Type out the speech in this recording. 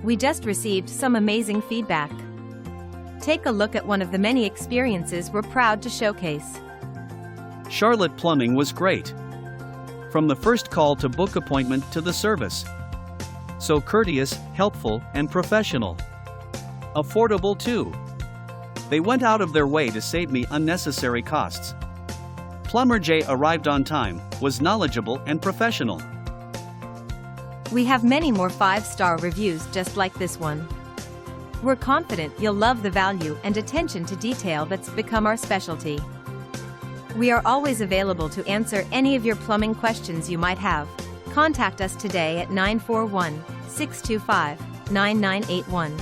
We just received some amazing feedback. Take a look at one of the many experiences we're proud to showcase. Charlotte Plumbing was great. From the first call to book appointment to the service. So courteous, helpful, and professional. Affordable too. They went out of their way to save me unnecessary costs. Plumber Jay arrived on time, was knowledgeable and professional. We have many more 5-star reviews just like this one. We're confident you'll love the value and attention to detail that's become our specialty. We are always available to answer any of your plumbing questions you might have. Contact us today at 941-625-9981.